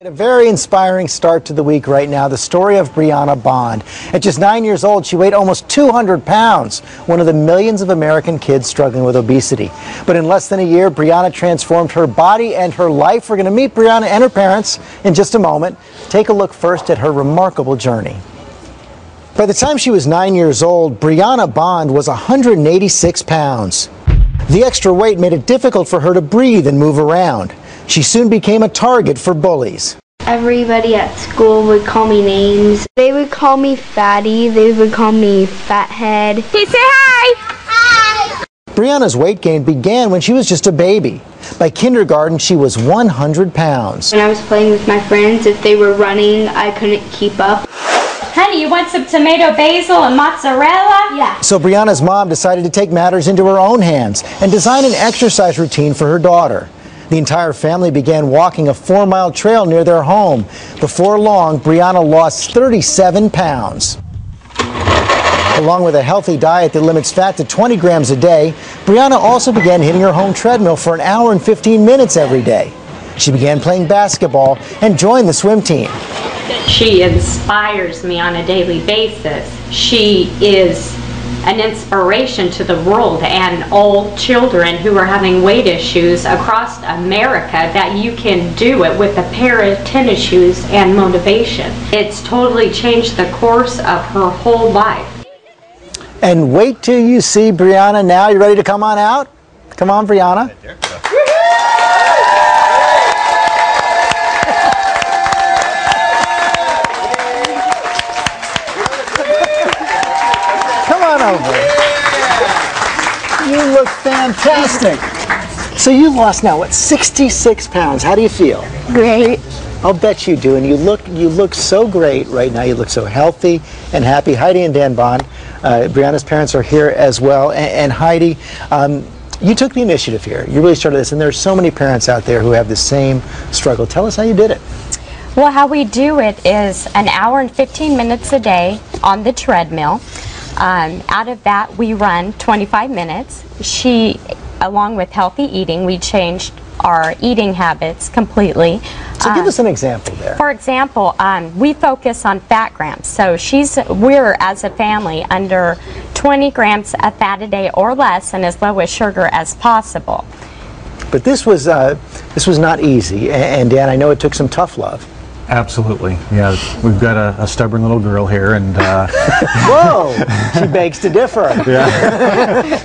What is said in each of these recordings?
A very inspiring start to the week right now, the story of Brianna Bond. At just 9 years old, she weighed almost 200 pounds, one of the millions of American kids struggling with obesity. But in less than a year, Brianna transformed her body and her life. We're going to meet Brianna and her parents in just a moment. Take a look first at her remarkable journey. By the time she was 9 years old, Brianna Bond was 186 pounds. The extra weight made it difficult for her to breathe and move around. She soon became a target for bullies. Everybody at school would call me names. They would call me fatty. They would call me fathead. Hey, say hi! Hi! Brianna's weight gain began when she was just a baby. By kindergarten, she was 100 pounds. When I was playing with my friends, if they were running, I couldn't keep up. Honey, you want some tomato basil and mozzarella? Yeah. So Brianna's mom decided to take matters into her own hands and design an exercise routine for her daughter. The entire family began walking a 4-mile trail near their home. Before long, Brianna lost 37 pounds. Along with a healthy diet that limits fat to 20 grams a day, Brianna also began hitting her home treadmill for an hour and 15 minutes every day. She began playing basketball and joined the swim team. She inspires me on a daily basis. She is an inspiration to the world and all children who are having weight issues across America, that you can do it with a pair of tennis shoes and motivation. It's totally changed the course of her whole life. And wait till you see Brianna now. You ready to come on out? Come on, Brianna. Over. You look fantastic. So you lost now, what, 66 pounds. How do you feel? Great. I'll bet you do. And you look so great right now. You look so healthy and happy. Heidi and Dan Bond, Brianna's parents are here as well. And Heidi, you took the initiative here. You really started this. And there's so many parents out there who have the same struggle. Tell us how you did it. Well, how we do it is an hour and 15 minutes a day on the treadmill. Out of that, we run 25 minutes. Along with healthy eating, we changed our eating habits completely. So give us an example there. For example, we focus on fat grams. So we're, as a family, under 20 grams of fat a day or less, and as low as sugar as possible. But this was not easy. And Dan, I know it took some tough love. Absolutely, yeah. We've got a stubborn little girl here, and whoa, she begs to differ. Yeah,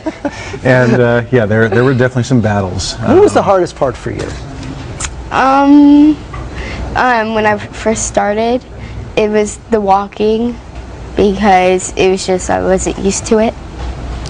and yeah, there were definitely some battles. What was the hardest part for you? When I first started, it was the walking, because it was just I wasn't used to it.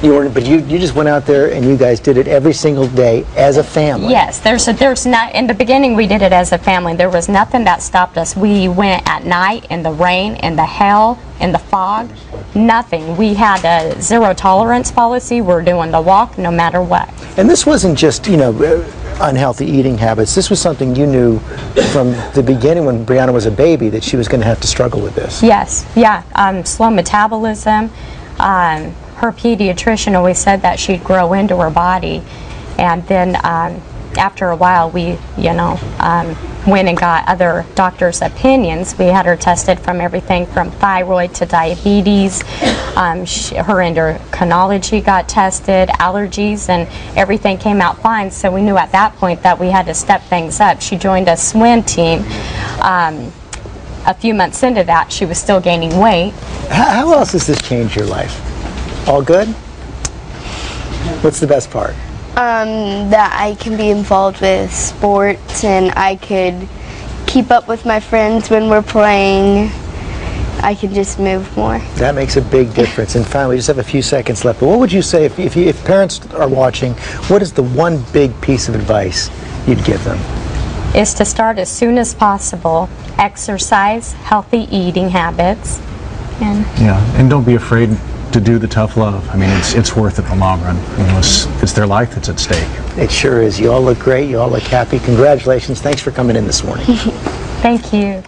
You weren't, but you just went out there and you guys did it every single day as a family. Yes, there's not, in the beginning we did it as a family. There was nothing that stopped us. We went at night, in the rain, in the hail, in the fog, nothing. We had a zero tolerance policy. We're doing the walk no matter what. And this wasn't just, unhealthy eating habits. This was something you knew from the beginning when Brianna was a baby, that she was going to have to struggle with this. Yes, yeah, slow metabolism. Her pediatrician always said that she'd grow into her body, and then after a while we went and got other doctors' opinions. We had her tested from everything from thyroid to diabetes. Her endocrinology got tested, allergies, and everything came out fine. So we knew at that point that we had to step things up. She joined a swim team. A few months into that, she was still gaining weight. How else has this changed your life? All good? What's the best part? That I can be involved with sports, and I could keep up with my friends when we're playing. I can just move more. That makes a big difference. And finally, we just have a few seconds left. But what would you say if parents are watching? What is the one big piece of advice you'd give them? Is to start as soon as possible. Exercise, healthy eating habits, and don't be afraid to do the tough love. I mean, it's worth it in the long run. It's their life that's at stake. It sure is. You all look great. You all look happy. Congratulations. Thanks for coming in this morning. Thank you.